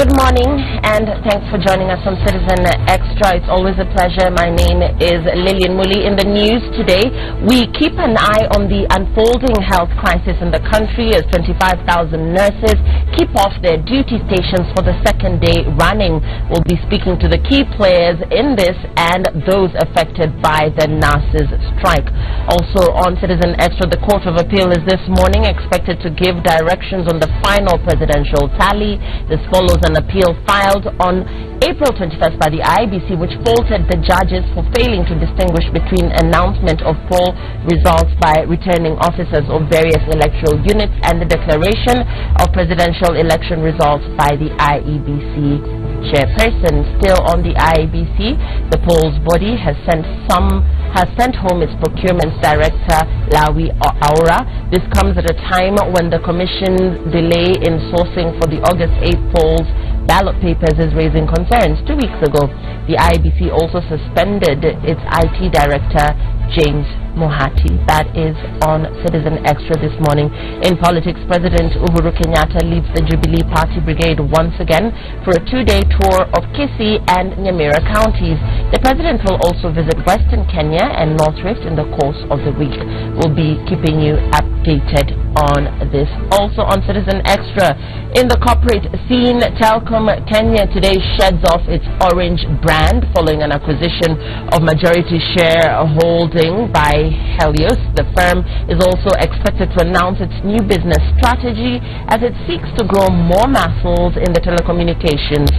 Good morning and thanks for joining us on Citizen Extra. It's always a pleasure. My name is Lillian Muli. In the news today, we keep an eye on the unfolding health crisis in the country as 25,000 nurses keep off their duty stations for the second day running. We'll be speaking to the key players in this and those affected by the nurses' strike. Also on Citizen Extra, the Court of Appeal is this morning expected to give directions on the final presidential tally. This follows an appeal filed on April 21st by the IEBC, which faulted the judges for failing to distinguish between announcement of poll results by returning officers of various electoral units and the declaration of presidential election results by the IEBC chairperson. Still on the IEBC, the polls body has sent home its procurement director, Lawi Aura. This comes at a time when the commission's delay in sourcing for the August 8 polls ballot papers is raising concerns. 2 weeks ago, the IEBC also suspended its IT director, James Mohati. That is on Citizen Extra this morning. In politics, President Uhuru Kenyatta leads the Jubilee Party Brigade once again for a 2-day tour of Kisii and Nyamira counties. The president will also visit Western Kenya and North Rift in the course of the week. We'll be keeping you updated on this. Also on Citizen Extra, in the corporate scene, Telkom Kenya today sheds off its orange brand following an acquisition of majority shareholding by Helios. The firm is also expected to announce its new business strategy as it seeks to grow more muscles in the telecommunications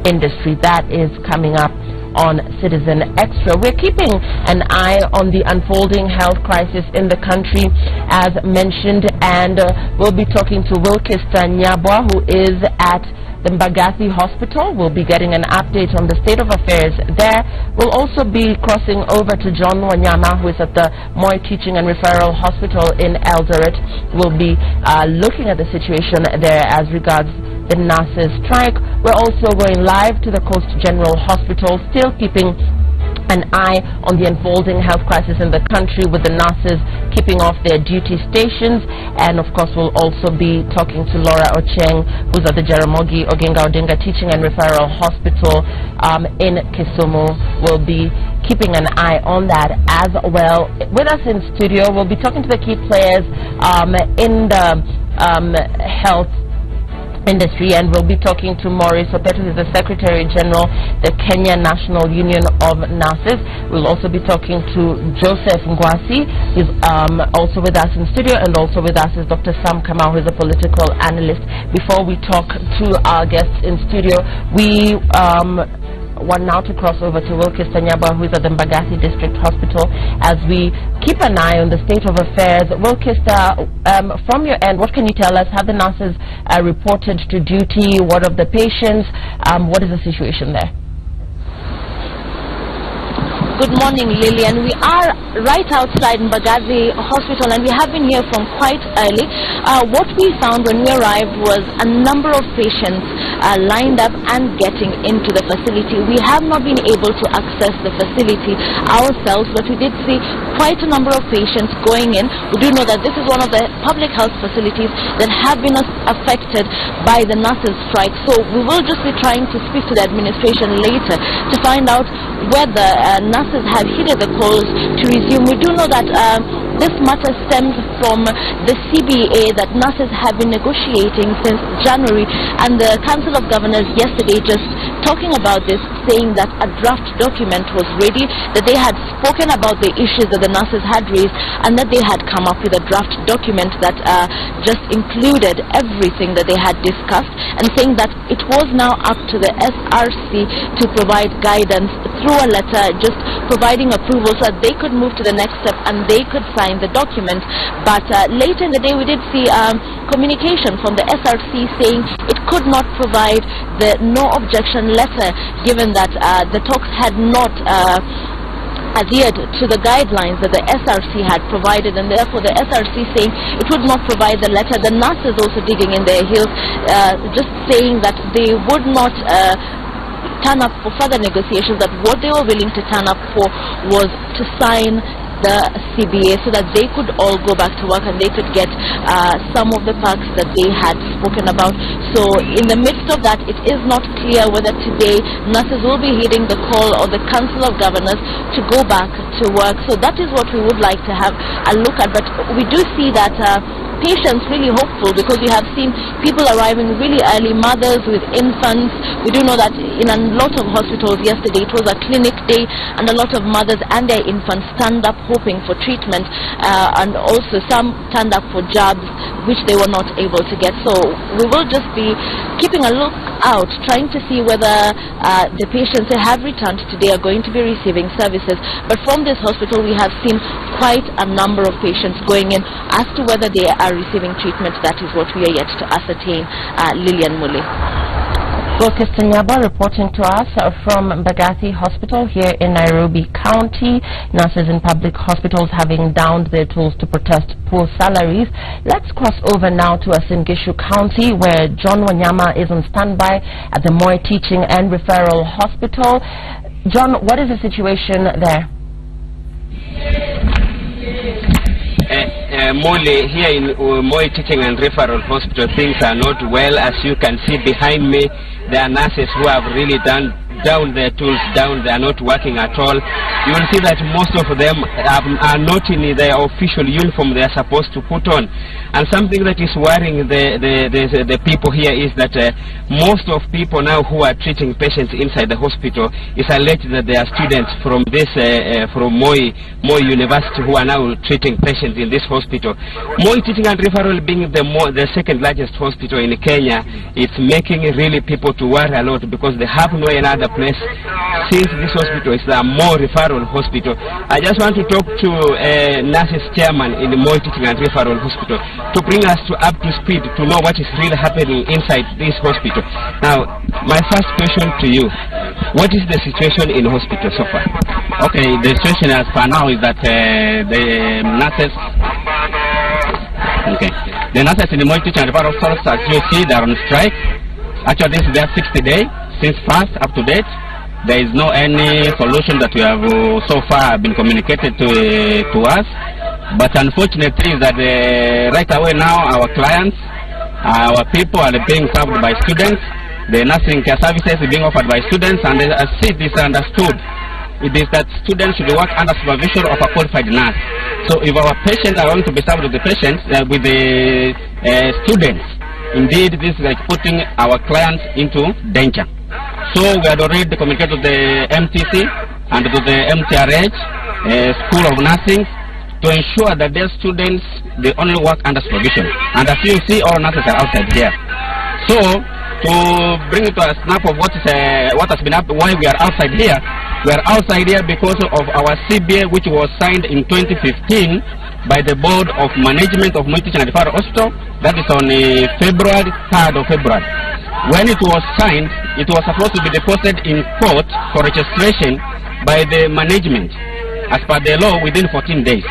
industry. That is coming up on Citizen Extra. We're keeping an eye on the unfolding health crisis in the country, as mentioned, and we'll be talking to Wilkista Nyabwa, who is at the Mbagathi Hospital. We'll be getting an update on the state of affairs there. We'll also be crossing over to John Wanyama, who is at the Moi Teaching and Referral Hospital in Eldoret. We'll be looking at the situation there as regards the nurses' strike. We're also going live to the Coast General Hospital, still keeping an eye on the unfolding health crisis in the country, with the nurses keeping off their duty stations. And of course, we'll also be talking to Laura Ocheng, who's at the Jaramogi Oginga Odinga Teaching and Referral Hospital in Kisumu. We'll be keeping an eye on that as well. With us in studio, we'll be talking to the key players in the health industry, and we'll be talking to Maurice Opeto, who's the Secretary General, the Kenya National Union of Nurses. We'll also be talking to Joseph Ngwasi, who's also with us in studio, and also with us is Dr. Sam Kamau, who's a political analyst. Before we talk to our guests in studio, we want now to cross over to Wilkista Nyabwa, who is at the Mbagathi District Hospital, as we keep an eye on the state of affairs. Wilkista, from your end, what can you tell us? Have the nurses reported to duty? What of the patients? What is the situation there? Good morning, Lillian. We are right outside Mbagathi Hospital, and we have been here from quite early. What we found when we arrived was a number of patients lined up and getting into the facility. We have not been able to access the facility ourselves, but we did see quite a number of patients going in. We do know that this is one of the public health facilities that have been affected by the nurses' strike. So we will just be trying to speak to the administration later to find out whether nurses have heeded the calls to resume. We do know that this matter stems from the CBA that nurses have been negotiating since January, and the Council of Governors yesterday just talking about this, saying that a draft document was ready, that they had spoken about the issues that the nurses had raised, and that they had come up with a draft document that just included everything that they had discussed, and saying that it was now up to the SRC to provide guidance through a letter, just providing approval so that they could move to the next step and they could sign the document. But later in the day, we did see communication from the SRC saying it could not provide the no objection letter, given that the talks had not adhered to the guidelines that the SRC had provided, and therefore the SRC saying it would not provide the letter. The nurses also digging in their heels, just saying that they would not turn up for further negotiations, that what they were willing to turn up for was to sign the CBA so that they could all go back to work and they could get some of the perks that they had spoken about. So in the midst of that, it is not clear whether today nurses will be heeding the call of the Council of Governors to go back to work. So that is what we would like to have a look at. But we do see that patients really hopeful, because we have seen people arriving really early, mothers with infants. We do know that in a lot of hospitals yesterday it was a clinic day, and a lot of mothers and their infants stand up hoping for treatment, and also some stand up for jobs which they were not able to get. So we will just be keeping a look out, trying to see whether the patients who have returned today are going to be receiving services. But from this hospital we have seen quite a number of patients going in. As to whether they are receiving treatment, that is what we are yet to ascertain. Lillian Muli. Focus Tanyaba reporting to us from Mbagathi Hospital here in Nairobi County. Nurses in public hospitals having downed their tools to protest poor salaries. Let's cross over now to Singishu County, where John Wanyama is on standby at the Moi Teaching and Referral Hospital. John, what is the situation there? Mole, here in Moi Teaching and Referral Hospital, things are not well. As you can see behind me, there are nurses who have really down their tools down. They are not working at all. You will see that most of them are not in their official uniform they are supposed to put on. And something that is worrying the people here is that most of people now who are treating patients inside the hospital is alleged that they are students from this from Moi University who are now treating patients in this hospital. Moi Teaching and Referral being the second largest hospital in Kenya, it's making really people to worry a lot, because they have no another place. Since this hospital is a Moi Referral Hospital, I just want to talk to nurses chairman in the Moi Teaching and Referral Hospital to bring us up to speed to know what is really happening inside this hospital. Now, my first question to you, what is the situation in the hospital so far? Okay, the situation as per now is that the nurses in the Moi Teaching and Referral Hospital, as you see, they are on strike. Actually, this is their 60th day since first up to date. There is no any solution that we have so far been communicated to us. But unfortunately, that right away now our clients, our people are being served by students. The nursing care services are being offered by students, and as it is understood, it is that students should work under supervision of a qualified nurse. So if our patients are going to be served with the patients, with the students, indeed this is like putting our clients into danger. So we had already communicated to the MTC and to the MTRH, School of Nursing, to ensure that their students, they only work under supervision. And as you see, all nurses are outside here. So to bring it to a snap of what has been happening, why we are outside here, we are outside here because of our CBA, which was signed in 2015 by the Board of Management of Moi Teaching and Referral Hospital. That is on February 3rd of February. When it was signed, it was supposed to be deposited in court for registration by the management, as per the law, within 14 days.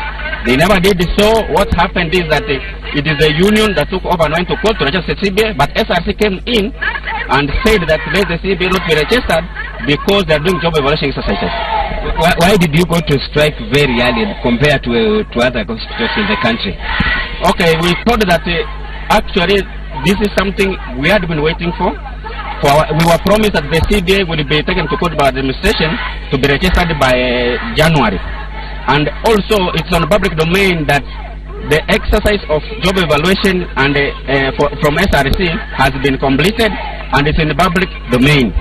They never did so. What happened is that it is the union that took over and went to court to register the CBA, but SRC came in and said that let the CBA not be registered because they are doing job evaluation exercises. Why did you go to strike very early compared to other hospitals in the country? Okay, we thought that actually this is something we had been waiting for. We were promised that the CBA would be taken to court by administration to be registered by January. And also, it's on public domain that the exercise of job evaluation and from SRC has been completed, and it's in the public domain.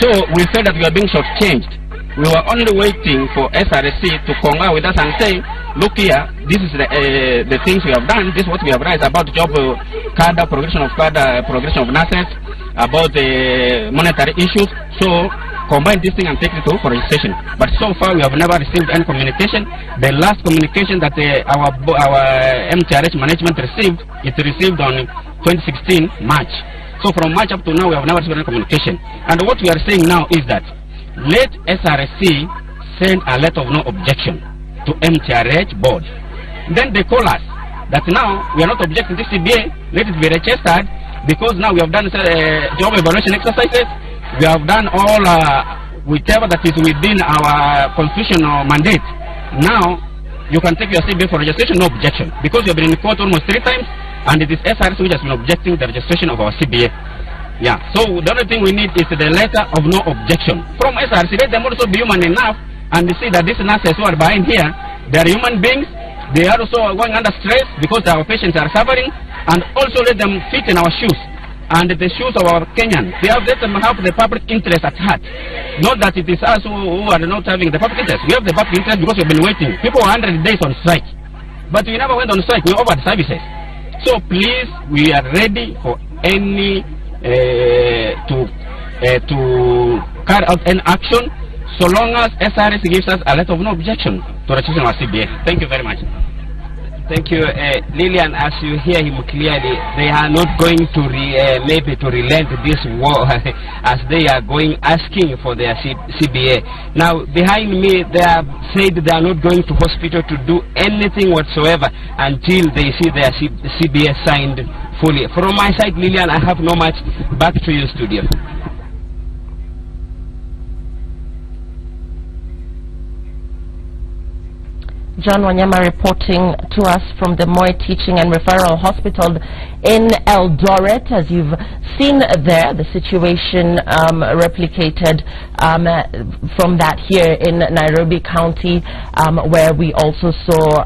So we said that we are being shortchanged. We were only waiting for SRC to concur with us and say, look here, this is the things we have done, this is what we have done, it's about job cadre, progression of nurses, about the monetary issues. So combine this thing and take it to for registration. But so far we have never received any communication. The last communication that our MTRH management received, it received on 2016 March. So from March up to now we have never received any communication. And what we are saying now is that let SRC send a letter of no objection to MTRH board. Then they call us that now we are not objecting to CBA, let it be registered, because now we have done job evaluation exercises, we have done all whichever that is within our constitutional mandate. Now you can take your CBA for registration, no objection. Because you've been in court almost 3 times, and it is SRC which has been objecting the registration of our CBA. Yeah, so the only thing we need is the letter of no objection from SRC. Let them also be human enough and see that these nurses who are behind here, they are human beings. They are also going under stress because our patients are suffering, and also let them fit in our shoes and the shoes of our Kenyans. Let them have the public interest at heart. Not that it is us who are not having the public interest. We have the public interest because we've been waiting. People are 100 days on strike, but we never went on strike. We offered services. So please, we are ready for any to carry out an action, so long as SRS gives us a letter of no objection to registration of our CBA. Thank you very much. Thank you, Lillian. As you hear him clearly, they are not going to maybe to relent this war as they are going asking for their CBA. Now, behind me, they have said they are not going to hospital to do anything whatsoever until they see their CBA signed fully. From my side, Lillian, I have no much. Back to you, studio. John Wanyama reporting to us from the Moi Teaching and Referral Hospital in Eldoret. As you've seen there, the situation replicated from that here in Nairobi County, where we also saw,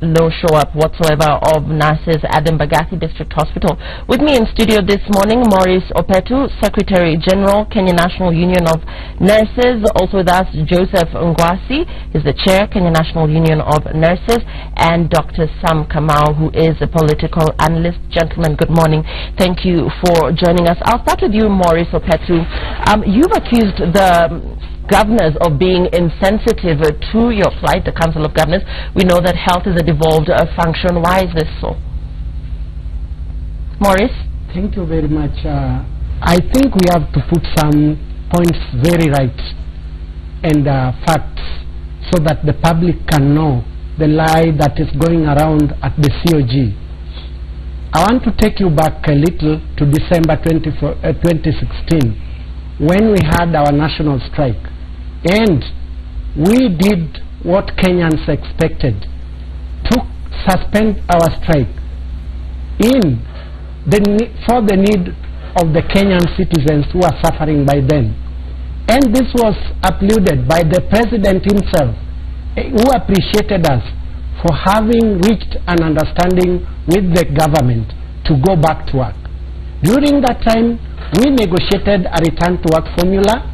no show up whatsoever of nurses at the Mbagathi District Hospital. With me in studio this morning, Maurice Opetu, Secretary General, Kenya National Union of Nurses. Also with us, Joseph Ngwasi, he's the Chair, Kenya National Union of Nurses, and Dr. Sam Kamau, who is a political analyst. Gentlemen, good morning. Thank you for joining us. I'll start with you, Maurice Opetu. You've accused the governors of being insensitive to your plight, the Council of Governors. We know that health is a devolved function. Why is this so? Maurice? Thank you very much. I think we have to put some points very right and facts, so that the public can know the lie that is going around at the COG. I want to take you back a little to December 2016, when we had our national strike, and we did what Kenyans expected, to suspend our strike for the need of the Kenyan citizens who are suffering by then. And this was applauded by the president himself, who appreciated us for having reached an understanding with the government to go back to work. During that time, we negotiated a return to work formula,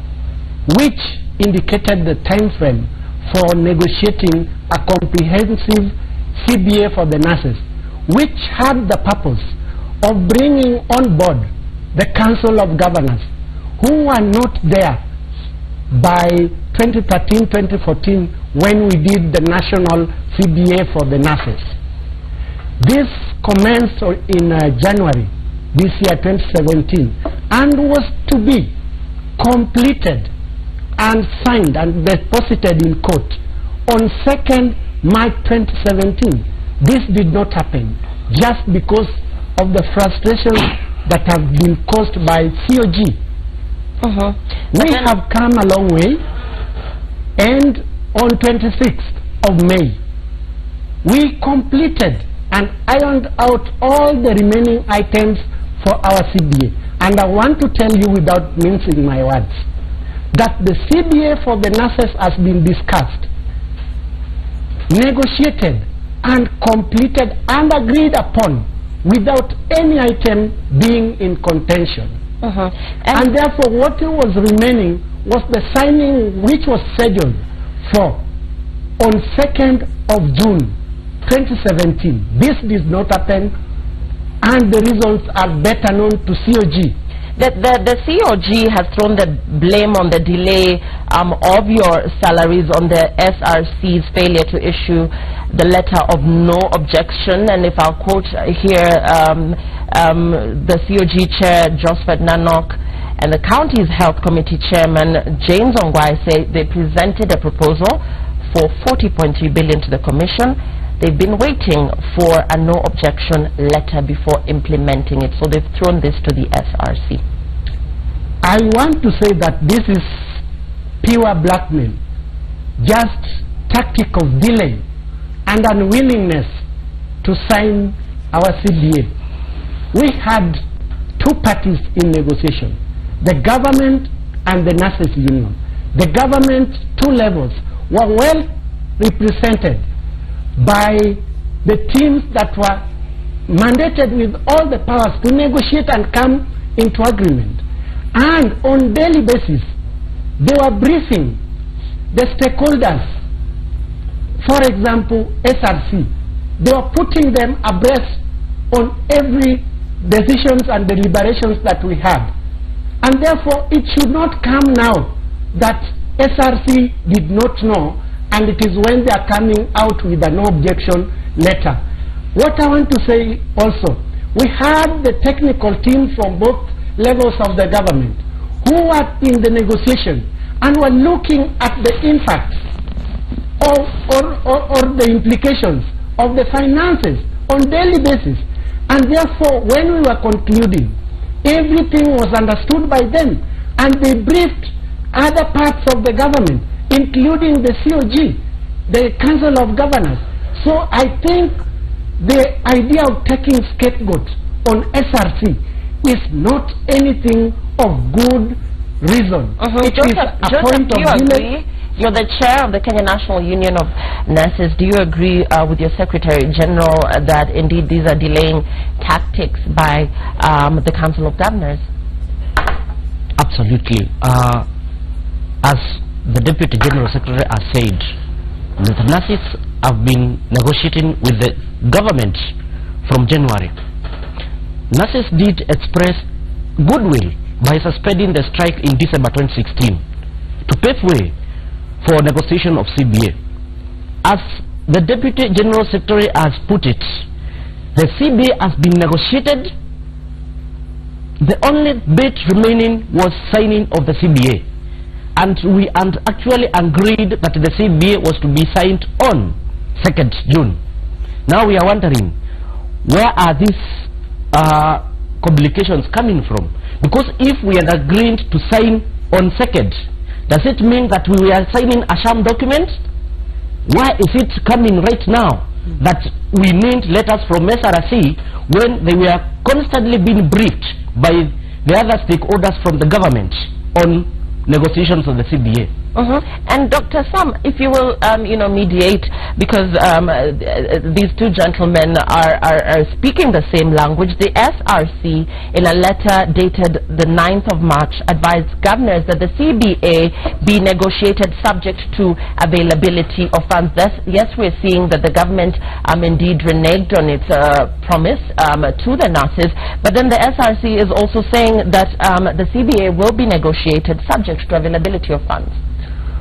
which indicated the time frame for negotiating a comprehensive CBA for the nurses, which had the purpose of bringing on board the Council of Governors, who were not there by 2013-2014 when we did the national CBA for the nurses. This commenced in January this year, 2017, and was to be completed and signed and deposited in court on 2nd March 2017. This did not happen just because of the frustrations that have been caused by COG. We have come a long way, and on 26th of May, we completed and ironed out all the remaining items for our CBA. And I want to tell you, without mincing my words, that the CBA for the nurses has been discussed, negotiated, and completed and agreed upon without any item being in contention. And therefore, what was remaining was the signing, which was scheduled for on 2nd of June 2017. This did not happen, and the results are better known to COG. The COG has thrown the blame on the delay of your salaries on the SRC's failure to issue the letter of no objection. And if I'll quote here, the COG chair, Joseph Nanok, and the county's health committee chairman, James Ongwai, say they presented a proposal for 40.3 billion to the commission. They've been waiting for a no objection letter before implementing it. So they've thrown this to the SRC. I want to say that this is pure blackmail, just tactic of delay and unwillingness to sign our CBA. We had two parties in negotiation, the government and the nurses union. The government, two levels, were well represented by the teams that were mandated with all the powers to negotiate and come into agreement. And on daily basis, they were briefing the stakeholders. For example, SRC. They were putting them abreast on every decisions and deliberations that we had. And therefore, it should not come now that SRC did not know, and it is when they are coming out with a no objection letter. What I want to say also, we had the technical team from both levels of the government who were in the negotiation and were looking at the impacts or the implications of the finances on daily basis. And therefore, when we were concluding, everything was understood by them, and they briefed other parts of the government, including the COG, the Council of Governors. So I think the idea of taking scapegoat on SRC is not anything of good reason. It is a point of delay. You're the chair of the Kenya National Union of Nurses. Do you agree with your Secretary General that indeed these are delaying tactics by the Council of Governors? Absolutely. As the Deputy General Secretary has said, the nurses have been negotiating with the government from January. Nurses did express goodwill by suspending the strike in December 2016 to pave way for negotiation of CBA. As the Deputy General Secretary has put it, the CBA has been negotiated. The only bit remaining was signing of the CBA, and we actually agreed that the CBA was to be signed on 2nd June. Now we are wondering, where are these complications coming from? Because if we had agreed to sign on 2nd, does it mean that we were signing a sham document? Why is it coming right now that we need letters from SRC when they were constantly being briefed by the other stakeholders from the government on negotiations of the CBA? And Dr. Sam, if you will, mediate, because these two gentlemen are speaking the same language. The SRC, in a letter dated the 9th of March, advised governors that the CBA be negotiated subject to availability of funds. Yes, we're seeing that the government indeed reneged on its promise to the nurses, but then the SRC is also saying that the CBA will be negotiated subject to availability of funds.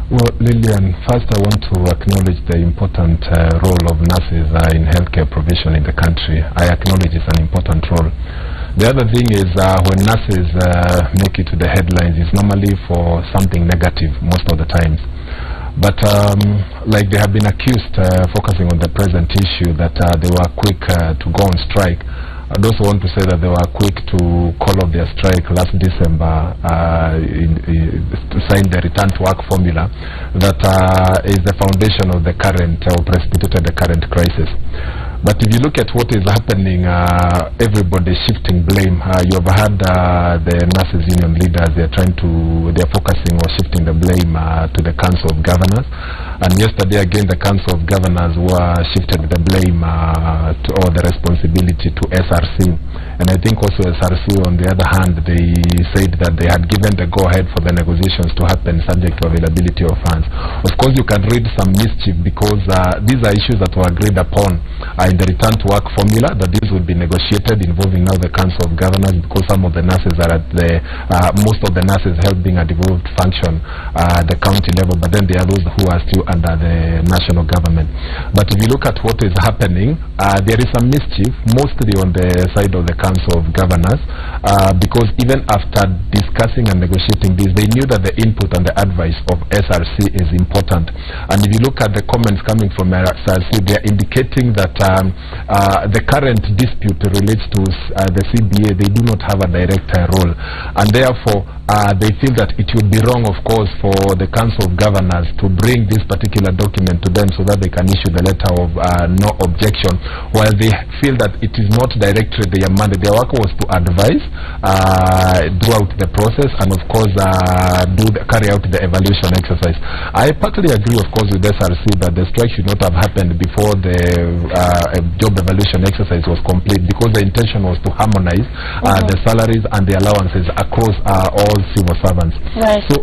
Well, Lillian, first I want to acknowledge the important role of nurses in healthcare provision in the country. I acknowledge it's an important role. The other thing is when nurses make it to the headlines, it's normally for something negative most of the times. But like they have been accused, focusing on the present issue, that they were quick to go on strike. I'd also want to say that they were quick to call off their strike last December to sign the return to work formula that is the foundation of the current, or precipitated the current crisis. But if you look at what is happening, everybody shifting blame. You have had the nurses union leaders, they're focusing or shifting the blame to the Council of Governors. And yesterday again the Council of Governors were shifted the blame or the responsibility to SRC. And I think also SRC on the other hand, they said that they had given the go-ahead for the negotiations to happen subject to availability of funds. Of course you can read some mischief because these are issues that were agreed upon in the return to work formula, that these would be negotiated involving now the Council of Governors, because some of the nurses are at the, most of the nurses helping a devolved function at the county level, but then there are those who are still under the national government. But if you look at what is happening, there is some mischief, mostly on the side of the Council of Governors, because even after discussing and negotiating this, they knew that the input and the advice of SRC is important. And if you look at the comments coming from SRC, they are indicating that the current dispute relates to the CBA. They do not have a direct role, and therefore they feel that it would be wrong, of course, for the Council of Governors to bring this particular document to them so that they can issue the letter of no objection, while they feel that it is not directly their mandate. Their work was to advise throughout the process and, of course, carry out the evaluation exercise. I partly agree, of course, with SRC that the strike should not have happened before the job evaluation exercise was complete, because the intention was to harmonize the salaries and the allowances across all civil servants. Right. So,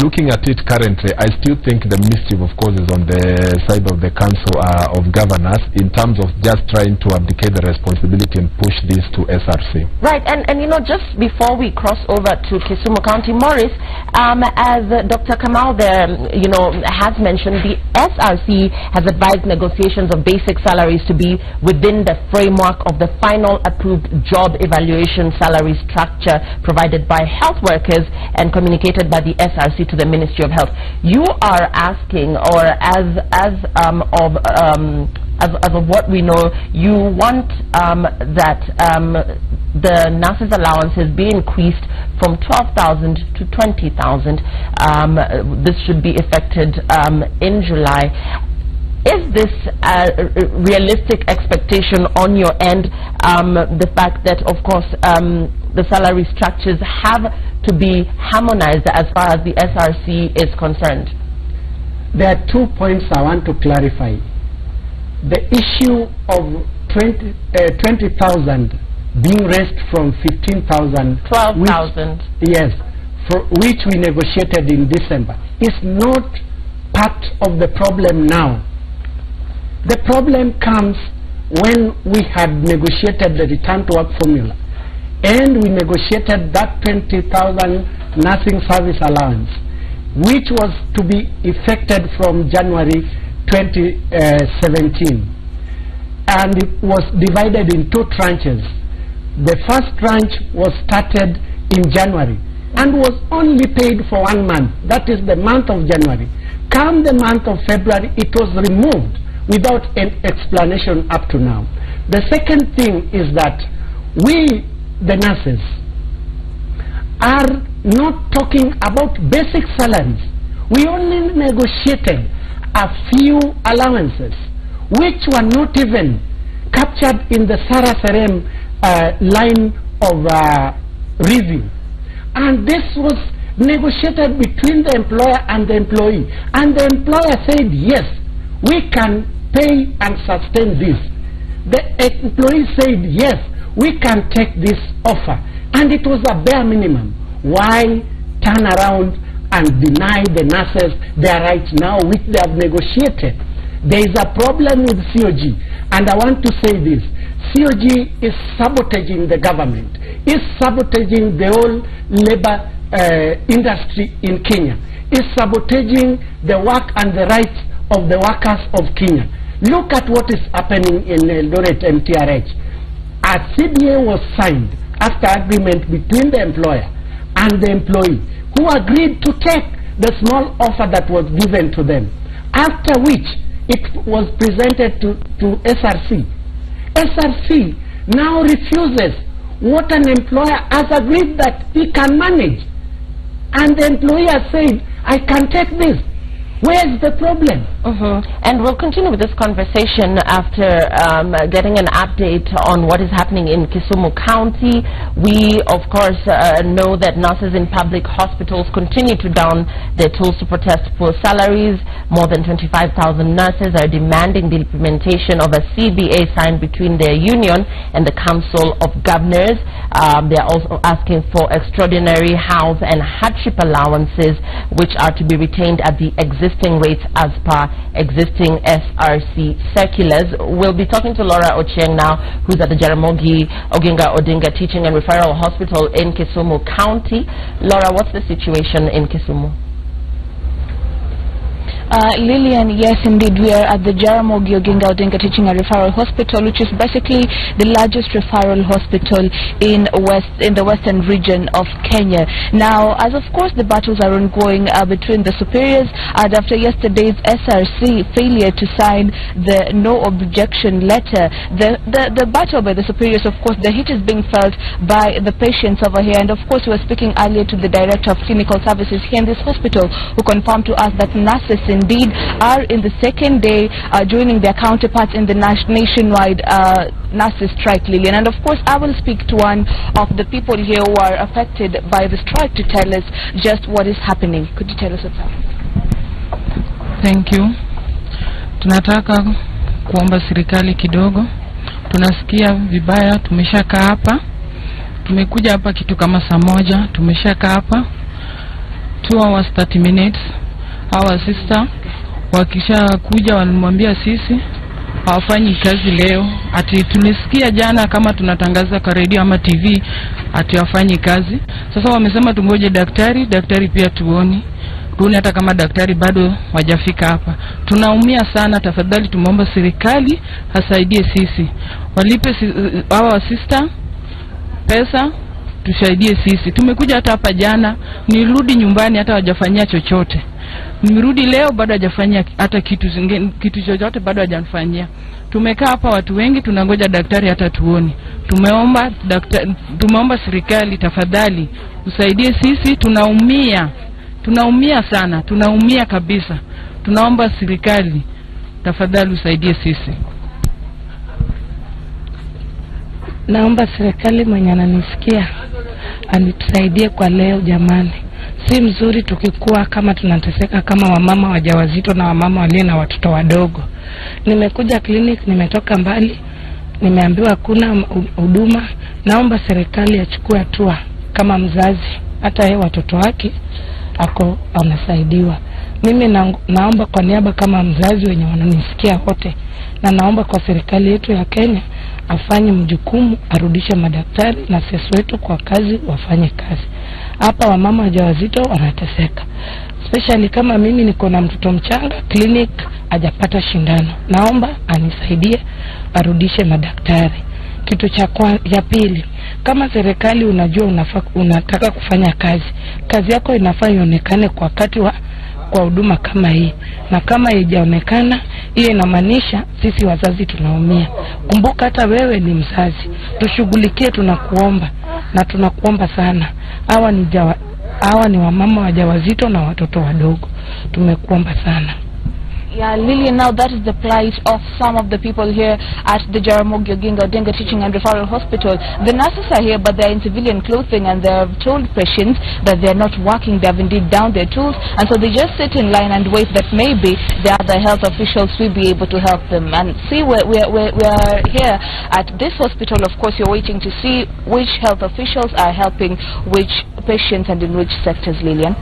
looking at it currently, I still think the mischief, of course, is on the side of the Council of Governors in terms of just trying to abdicate the responsibility and push this to SRC. Right, and you know, just before we cross over to Kisumu County, Morris, as Dr. Kamal there, you know, has mentioned, the SRC has advised negotiations of basic salaries to be within the framework of the final approved job evaluation salary structure provided by health workers and communicated by the SRC to the Ministry of Health. You are asking, or as of what we know, you want that the nurses' allowances be increased from 12,000 to 20,000. This should be effected in July. Is this a realistic expectation on your end? The fact that, of course, the salary structures have to be harmonized as far as the SRC is concerned? There are 2 points I want to clarify. The issue of 20,000 being raised from 15,000, 12,000. Yes, for which we negotiated in December, is not part of the problem now. The problem comes when we had negotiated the return to work formula, and we negotiated that 20,000 nursing service allowance, which was to be effected from January 2017, and it was divided in 2 tranches. The first tranche was started in January and was only paid for 1 month, that is the month of January. Come the month of February, it was removed without an explanation up to now. The second thing is that we, the nurses, are not talking about basic salaries. We only negotiated a few allowances which were not even captured in the Sara Serem line of review. And this was negotiated between the employer and the employee. And the employer said, yes, we can pay and sustain this. The employee said, yes, we can take this offer. And it was a bare minimum. Why turn around and deny the nurses their rights now, which they have negotiated? There is a problem with COG. And I want to say this. COG is sabotaging the government, is sabotaging the whole labor industry in Kenya, is sabotaging the work and the rights of the workers of Kenya. Look at what is happening in Eldoret MTRH. A CBA was signed after agreement between the employer and the employee, who agreed to take the small offer that was given to them, after which it was presented to SRC. SRC now refuses what an employer has agreed that he can manage. And the employer said, I can take this. Where's the problem? And we'll continue with this conversation after getting an update on what is happening in Kisumu County. We, of course, know that nurses in public hospitals continue to down their tools to protest poor salaries. More than 25,000 nurses are demanding the implementation of a CBA signed between their union and the Council of Governors. They are also asking for extraordinary health and hardship allowances, which are to be retained at the existing rates as per existing SRC circulars. We'll be talking to Laura Ochieng now, who's at the Jaramogi Oginga Odinga Teaching and Referral Hospital in Kisumu County. Laura, what's the situation in Kisumu? Lillian, yes indeed, we are at the Jaramogi Oginga Odinga Teaching and Referral Hospital, which is basically the largest referral hospital in the western region of Kenya. Now, as of course the battles are ongoing between the superiors, and after yesterday's SRC failure to sign the no objection letter, the battle by the superiors, of course, the heat is being felt by the patients over here. And of course, we were speaking earlier to the Director of Clinical Services here in this hospital, who confirmed to us that nurses indeed are in the second day joining their counterparts in the nationwide nurses strike, Lillian. And of course, I will speak to one of the people here who are affected by the strike to tell us just what is happening. Could you tell us what's happening? Thank you. Tunataka kuomba serikali kidogo. Tunasikia vibaya, tumeshakaa hapa. Tumekuja hapa kitu kama saa moja, tumeshakaa hapa 2 hours 30 minutes. Our sister wakisha kuja wanamwambia sisi hawafanyi kazi leo. Ati tulisikia jana kama tunatangaza kwa radio ama TV ati hawafanyi kazi. Sasa wamesema tungoje daktari pia tuone hata kama daktari bado wajafika hapa. Tunaumia sana, tafadhali tumeomba serikali hasaidie sisi. Walipe our sister pesa tusaidie sisi. Tumekuja hata hapa jana, nirudi nyumbani hata hawajafanyia chochote. Nimerudi leo bado hajafanyia hata kitu chochote bado hajanifanyia. Tumekaa hapa watu wengi tunangoja daktari hata tuone. Tumeomba serikali tafadhali usaidie sisi, tunaumia sana, tunaumia kabisa. Tunaomba serikali tafadhali usaidie sisi. Naomba serikali mwenye ananisikia anitusaidie kwa leo jamani. Si mzuri tukikuwa kama tunateseka kama wamama wajawazito na wamama walio na watoto wadogo. Nimekuja clinic, nimetoka mbali, nimeambiwa hakuna huduma. Naomba serikali achukue hatua kama mzazi, hata yeye watoto wake anasaidiwa. Mimi naomba kwa niaba kama mzazi wenye wananisikia wote, na naomba kwa serikali yetu ya Kenya afanye mjukumu, arudishe madaktari na sisi wetu kwa kazi, wafanye kazi. Hapa wamama wajawazito wanateseka. Especially kama mimi niko na mtoto mchanga, clinic hajapata shindano. Naomba anisaidie arudishe madaktari. Kitu ya pili, kama serikali unajua unataka kufanya kazi yako inafaa ionekane kwa wakati kwa huduma kama hii. Na kama haijaonekana, hiyo inamaanisha sisi wazazi tunaumia. Kumbuka hata wewe ni mzazi. Tushughulikie, tunakuomba na tunakuomba sana. Hawa ni wamama wajawazito na watoto wadogo. Tumekuomba sana. Yeah, Lillian, now that is the plight of some of the people here at the Jaramogi Oginga Odinga Teaching and Referral Hospital. The nurses are here, but they are in civilian clothing, and they have told patients that they are not working. They have indeed down their tools, and so they just sit in line and wait that maybe the other health officials will be able to help them. And see, we are here at this hospital. Of course, you're waiting to see which health officials are helping which patients and in which sectors, Lillian.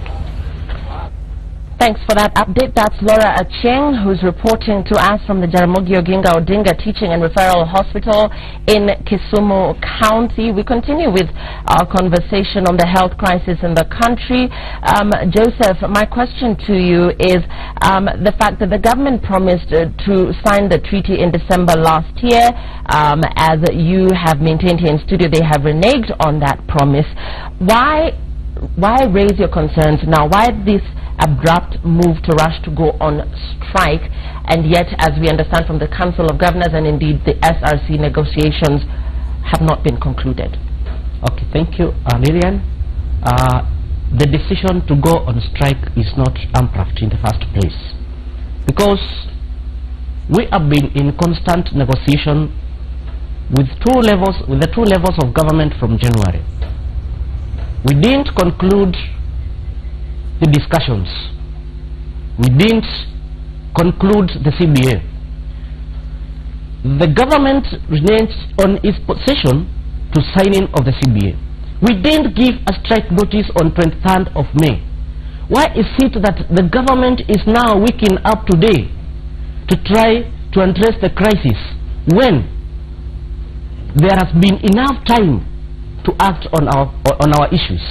Thanks for that update. That's Laura Acheng, who's reporting to us from the Jaramogi Oginga Odinga Teaching and Referral Hospital in Kisumu County. We continue with our conversation on the health crisis in the country. Joseph, my question to you is the fact that the government promised to sign the treaty in December last year. As you have maintained here in studio, they have reneged on that promise. Why raise your concerns now? Why this abrupt move to rush to go on strike, and yet, as we understand from the Council of Governors and indeed the SRC negotiations, have not been concluded? Okay, thank you, Lillian. The decision to go on strike is not abrupt in the first place, because we have been in constant negotiation with the two levels of government from January. We didn't conclude the discussions. We didn't conclude the CBA. The government remains on its position to signing of the CBA. We didn't give a strike notice on 23rd of May. Why is it that the government is now waking up today to try to address the crisis when there has been enough time to act on our issues?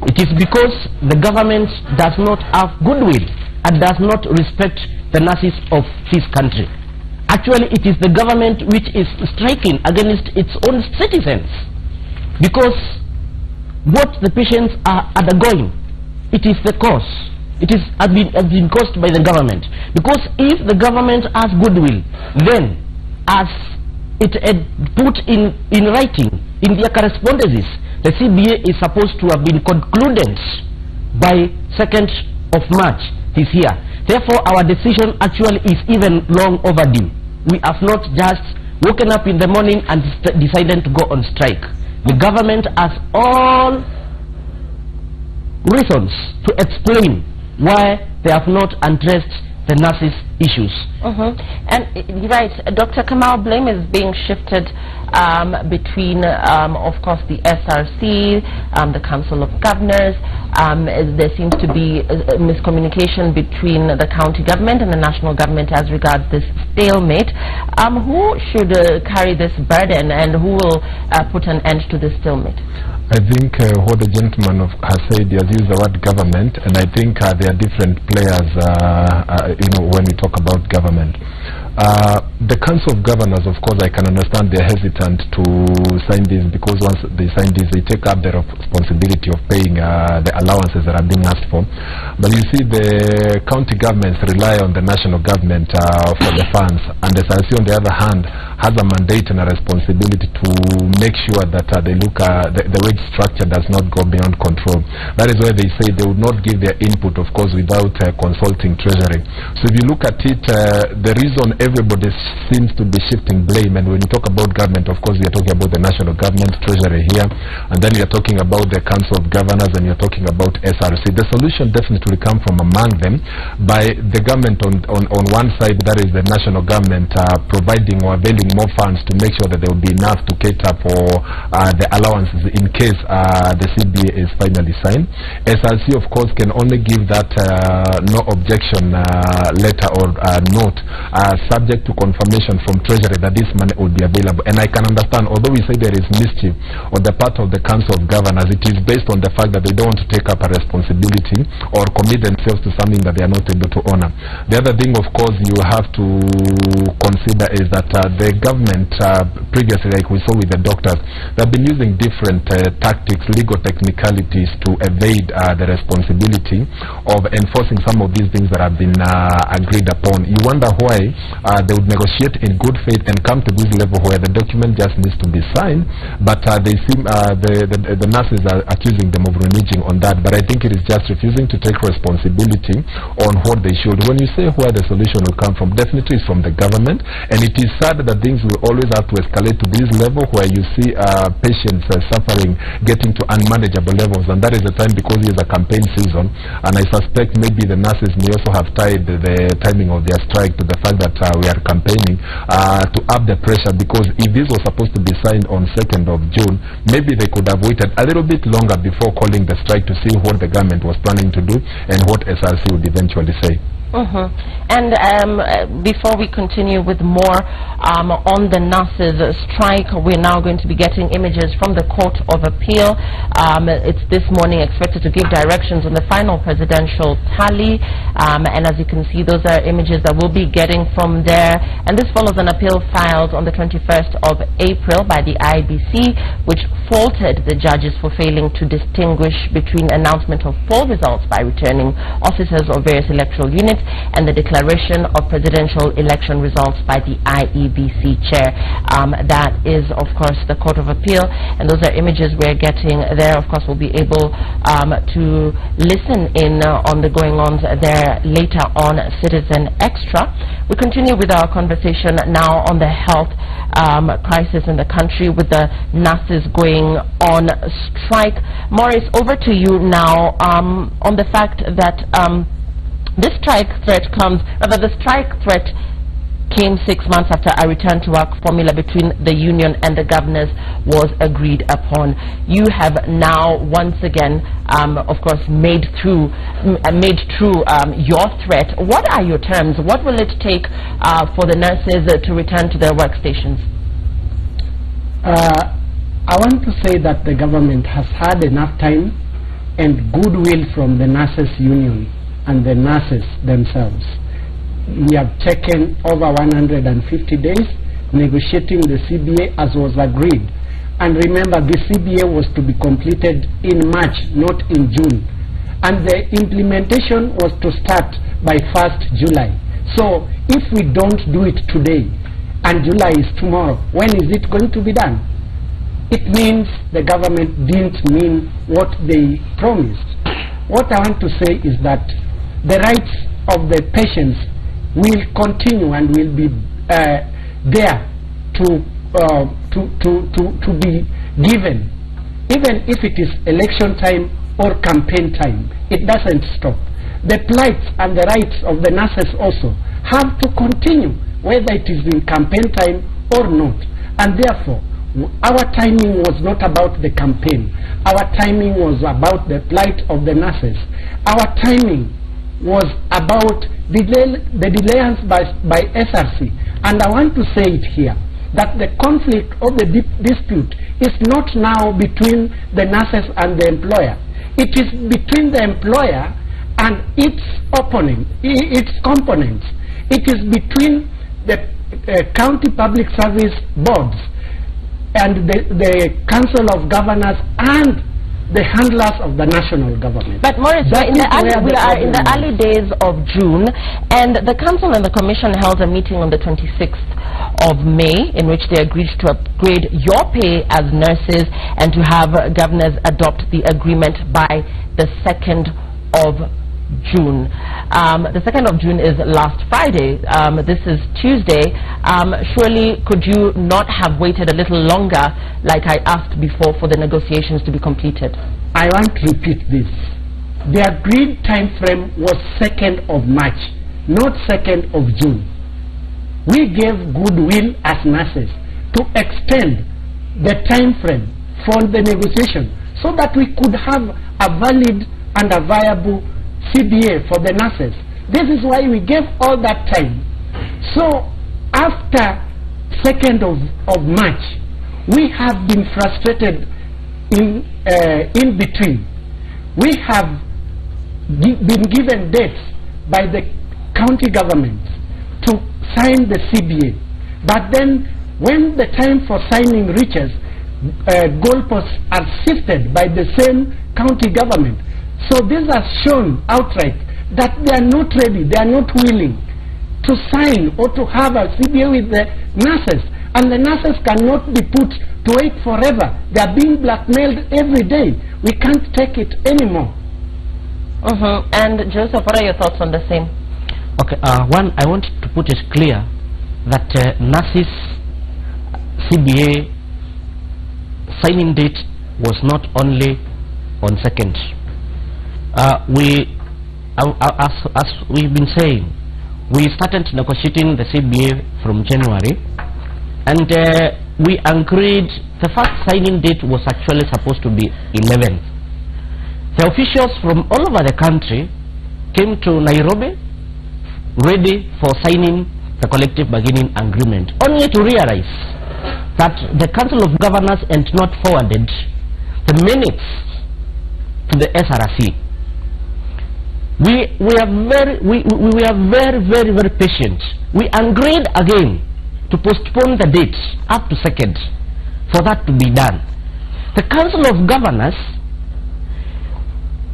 It is because the government does not have goodwill and does not respect the nurses of his country. Actually, it is the government which is striking against its own citizens, because what the patients are undergoing, it is the cause. It has been caused by the government. Because if the government has goodwill, then as it had put in writing in their correspondences, the CBA is supposed to have been concluded by 2nd of March this year. Therefore, our decision actually is even long overdue. We have not just woken up in the morning and decided to go on strike. The government has all reasons to explain why they have not addressed the nurses' issues. And right, Dr. Kamal, blame is being shifted between, of course, the SRC, the Council of Governors. There seems to be miscommunication between the county government and the national government as regards this stalemate. Who should carry this burden, and who will put an end to this stalemate? I think what the gentleman has said, he has used the word government, and I think there are different players, when we talk about government. The Council of Governors, of course, I can understand they're hesitant to sign this, because once they sign this, they take up the responsibility of paying the allowances that are being asked for. But you see, the county governments rely on the national government for the funds, and the SRC, on the other hand, has a mandate and a responsibility to make sure that they look the wage structure does not go beyond control. That is why they say they would not give their input, of course, without consulting Treasury. So if you look at it, the reason everybody seems to be shifting blame, and when you talk about government, of course, we are talking about the national government, Treasury here, and then you're talking about the Council of Governors, and you're talking about SRC. The solution definitely will come from among them, by the government on one side, that is the national government, providing or availing more funds to make sure that there will be enough to cater for the allowances in case the CBA is finally signed. SRC, of course, can only give that no objection letter or note, subject to confirmation from Treasury that this money will be available. And I can understand, although we say there is mischief on the part of the Council of Governors, it is based on the fact that they don't want to take up a responsibility or commit themselves to something that they are not able to honor. The other thing, of course, you have to consider is that the government previously, like we saw with the doctors, they've been using different tactics, legal technicalities to evade the responsibility of enforcing some of these things that have been agreed upon. You wonder why they would negotiate in good faith and come to this level where the document just needs to be signed, but they seem the nurses are accusing them of reneging on that. But I think it is just refusing to take responsibility on what they should. When you say where the solution will come from, definitely it's from the government, and it is sad that things will always have to escalate to this level where you see patients suffering, getting to unmanageable levels, and that is the time, because it is a campaign season, and I suspect maybe the nurses may also have tied the timing of their strike to the fact that we are campaigning to up the pressure, because if this was supposed to be signed on 2nd of June, maybe they could have waited a little bit longer before calling the strike to see what the government was planning to do and what SRC would eventually say. And before we continue with more on the nurses' strike, we're now going to be getting images from the Court of Appeal. It's this morning expected to give directions on the final presidential tally, and as you can see, those are images that we'll be getting from there. And this follows an appeal filed on the 21st of April by the IBC, which faulted the judges for failing to distinguish between announcement of poll results by returning officers of various electoral units and the declaration of presidential election results by the IEBC chair. That is, of course, the Court of Appeal, and those are images we're getting there. Of course, we'll be able to listen in on the going-ons there later on Citizen Extra. We continue with our conversation now on the health crisis in the country, with the nurses going on strike. Maurice, over to you now on the fact that the strike threat came 6 months after a return to work formula between the union and the governors was agreed upon. You have now once again, of course, made true your threat. What are your terms? What will it take for the nurses to return to their workstations? I want to say that the government has had enough time and goodwill from the nurses union and the nurses themselves. We have taken over 150 days negotiating the CBA as was agreed. And remember, the CBA was to be completed in March, not in June. And the implementation was to start by 1st July. So if we don't do it today, and July is tomorrow, when is it going to be done? It means the government didn't mean what they promised. What I want to say is that the rights of the patients will continue and will be there to be given, even if it is election time or campaign time. It doesn't stop. The plights and the rights of the nurses also have to continue, whether it is in campaign time or not. And therefore, our timing was not about the campaign. Our timing was about the plight of the nurses. Our timing was about the delayance by SRC. And I want to say it here, that the conflict of the dispute is not now between the nurses and the employer. It is between the employer and its opponent, its components. It is between the county public service boards and the council of governors and the handlers of the national government. But Maurice, we are in the early days of June, and the council and the commission held a meeting on the 26th of May in which they agreed to upgrade your pay as nurses and to have governors adopt the agreement by the 2nd of June. The 2nd of June is last Friday. This is Tuesday. Surely could you not have waited a little longer, like I asked before, for the negotiations to be completed? I want to repeat this. The agreed time frame was 2nd of March, not 2nd of June. We gave goodwill as nurses to extend the time frame for the negotiation so that we could have a valid and a viable CBA for the nurses. This is why we gave all that time. So after 2nd of March, we have been frustrated in between. We have been given dates by the county government to sign the CBA. But then when the time for signing reaches, goalposts are shifted by the same county government. So this has shown outright that they are not ready, they are not willing to sign or to have a CBA with the nurses. And the nurses cannot be put to wait forever. They are being blackmailed every day. We can't take it anymore. And Joseph, what are your thoughts on the same? Okay, one, I want to put it clear that nurses CBA signing date was not only on 2nd. As we've been saying, we started negotiating the CBA from January, and we agreed the first signing date was actually supposed to be 11th. The officials from all over the country came to Nairobi ready for signing the collective bargaining agreement, only to realize that the Council of Governors had not forwarded the minutes to the SRC. We were very patient. We agreed again to postpone the date up to 2nd for that to be done. The Council of Governors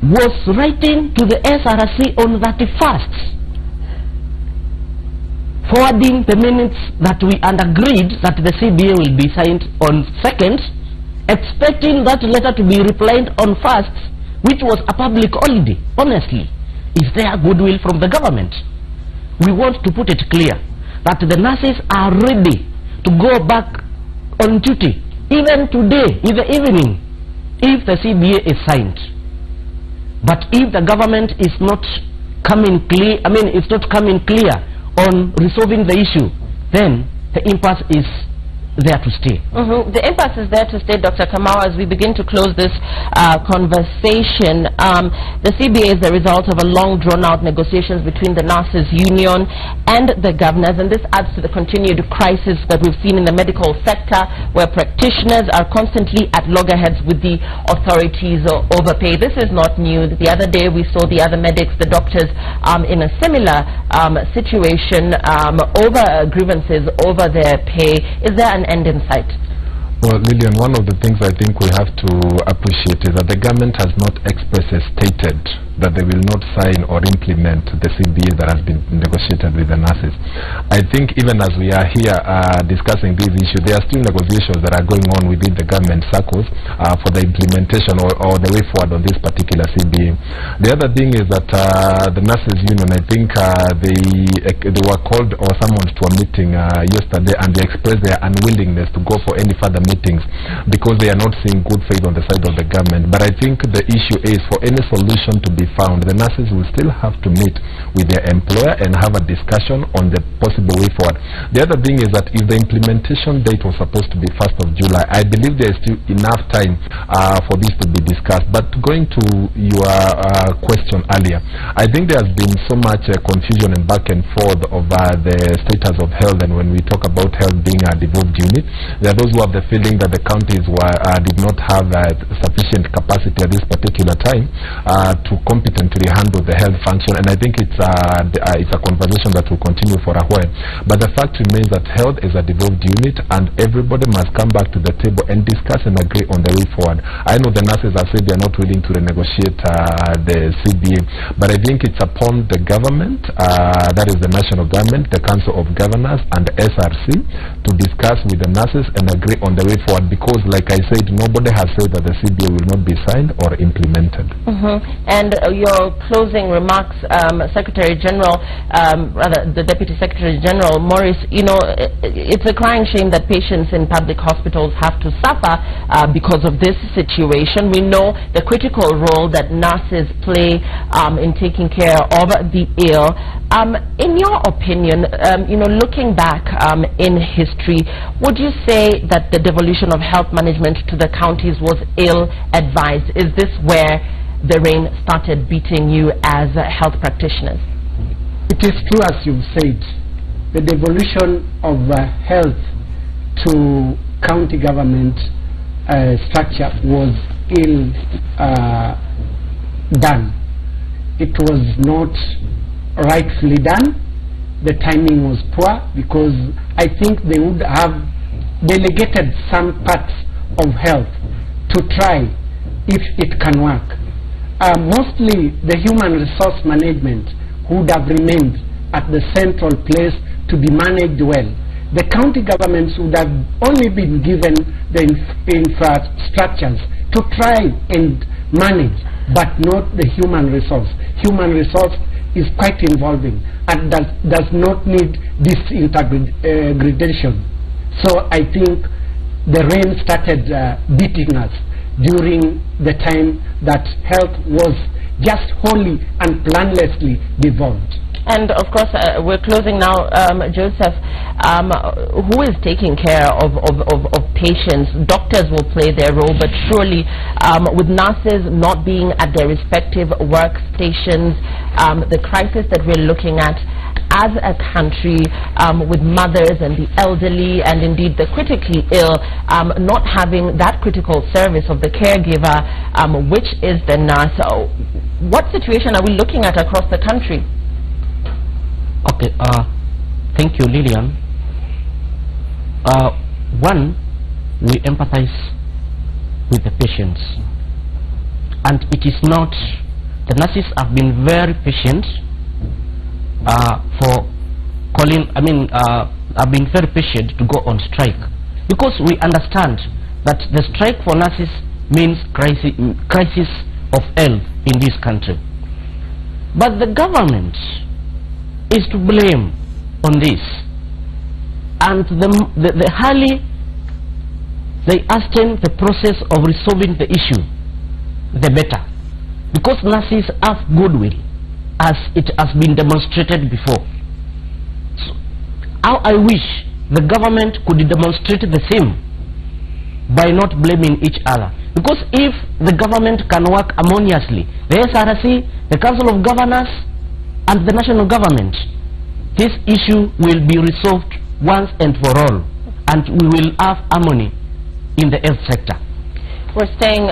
was writing to the SRC on 31st, forwarding the minutes that we had agreed that the CBA will be signed on 2nd, expecting that letter to be replied on 1st, which was a public holiday. Honestly, is there goodwill from the government? We want to put it clear that the nurses are ready to go back on duty, even today in the evening, if the CBA is signed. But if the government is not coming clear, it's not coming clear on resolving the issue, then the impasse is there to stay. The impasse is there to stay, Dr. Kamau. As we begin to close this conversation, the CBA is the result of a long drawn-out negotiations between the nurses union and the governors, and this adds to the continued crisis that we've seen in the medical sector, where practitioners are constantly at loggerheads with the authorities overpay. This is not new. The other day we saw the other medics, the doctors, in a similar situation over grievances over their pay. Is there an end in sight? Well, Lillian, one of the things I think we have to appreciate is that the government has not expressly stated that they will not sign or implement the CBA that has been negotiated with the nurses. I think even as we are here discussing this issue, there are still negotiations that are going on within the government circles for the implementation or the way forward on this particular CBA. The other thing is that the nurses union, I think they were called or summoned to a meeting yesterday, and they expressed their unwillingness to go for any further meetings because they are not seeing good faith on the side of the government. But I think the issue is, for any solution to be found, the nurses will still have to meet with their employer and have a discussion on the possible way forward. The other thing is that if the implementation date was supposed to be 1st of July, I believe there is still enough time for this to be discussed. But going to your question earlier, I think there has been so much confusion and back and forth over the status of health, and when we talk about health being a devolved unit, there are those who have the feeling that the counties did not have sufficient capacity at this particular time to competently handle the health function, and I think it's a conversation that will continue for a while. But the fact remains that health is a devolved unit, and everybody must come back to the table and discuss and agree on the way forward. I know the nurses have said they are not willing to renegotiate the CBA, but I think it's upon the government, that is the national government, the Council of Governors, and the SRC to discuss with the nurses and agree on the way forward, because like I said, nobody has said that the CBA will not be signed or implemented. And your closing remarks, Secretary General, rather the Deputy Secretary General, Maurice, you know, it's a crying shame that patients in public hospitals have to suffer because of this situation. We know the critical role that nurses play in taking care of the ill. In your opinion, you know, looking back in history, would you say that the devolution of health management to the counties was ill-advised? Is this where the rain started beating you as health practitioners? It is true, as you've said, the devolution of health to county government structure was ill done. It was not rightfully done. The timing was poor, because I think they would have delegated some parts of health to try if it can work. Mostly the human resource management would have remained at the central place to be managed well. The county governments would have only been given the infrastructures to try and manage, but not the human resource. Human resource is quite involving and does not need this integration. So I think the rain started beating us during the time that health was just wholly and planlessly devolved. And of course, we're closing now. Joseph, who is taking care of patients? Doctors will play their role, but surely with nurses not being at their respective workstations, the crisis that we're looking at as a country, with mothers and the elderly and indeed the critically ill, not having that critical service of the caregiver, which is the nurse. What situation are we looking at across the country? Okay, thank you, Lillian. One, we empathize with the patients, and it is not, the nurses have been very patient for calling, have been very patient to go on strike, because we understand that the strike for nurses means crisis of health in this country. But the government is to blame on this, and the early they hasten the process of resolving the issue, the better, because nurses have goodwill, as it has been demonstrated before. So, how I wish the government could demonstrate the same by not blaming each other. Because if the government can work harmoniously, the SRC, the Council of Governors, and the national government, this issue will be resolved once and for all, and we will have harmony in the health sector. We're staying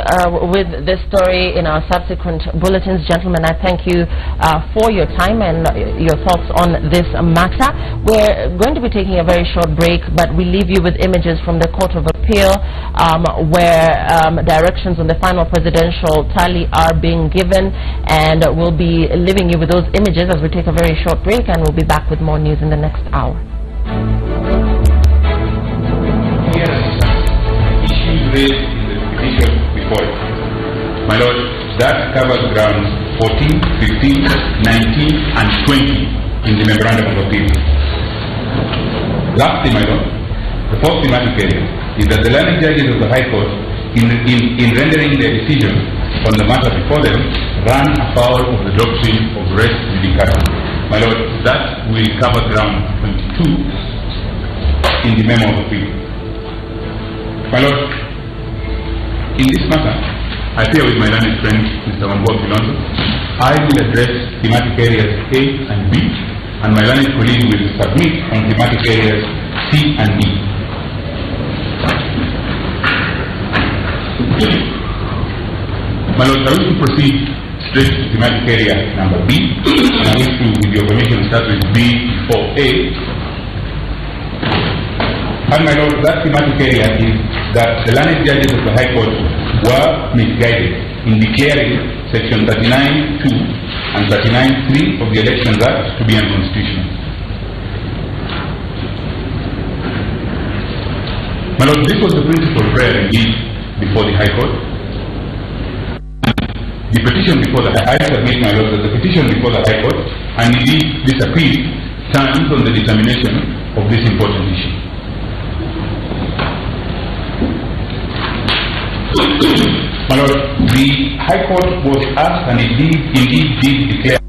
with this story in our subsequent bulletins. Gentlemen, I thank you for your time and your thoughts on this matter. We're going to be taking a very short break, but we leave you with images from the Court of Appeal where directions on the final presidential tally are being given, and we'll be leaving you with those images as we take a very short break, and we'll be back with more news in the next hour. Before it. My Lord, that covers grounds 14, 15, 19, and 20 in the memorandum of appeal. Lastly, my Lord, the fourth thematic area is that the learned judges of the High Court, in rendering their decision on the matter before them, ran afoul of the doctrine of res judicata. My Lord, that will cover ground 22 in the memo of appeal. My Lord, in this matter, I appear with my learned friend, Mr. Wambua Kilonzo. I will address thematic areas A and B, and my learned colleague will submit on thematic areas C and D. My Lord, I wish to proceed straight to thematic area number B, and I wish to, with your permission, start with B or A. And my Lord, that thematic area is that the learned judges of the High Court were misguided in declaring Section 39(2) and 39(3) of the Elections Act to be unconstitutional. My Lord, this was the principal prayer indeed before the High Court. The petition before the I submit, my Lord, that the petition before the High Court, and indeed this appeal, turns on the determination of this important issue. My Lord, the High Court was asked, and indeed did declare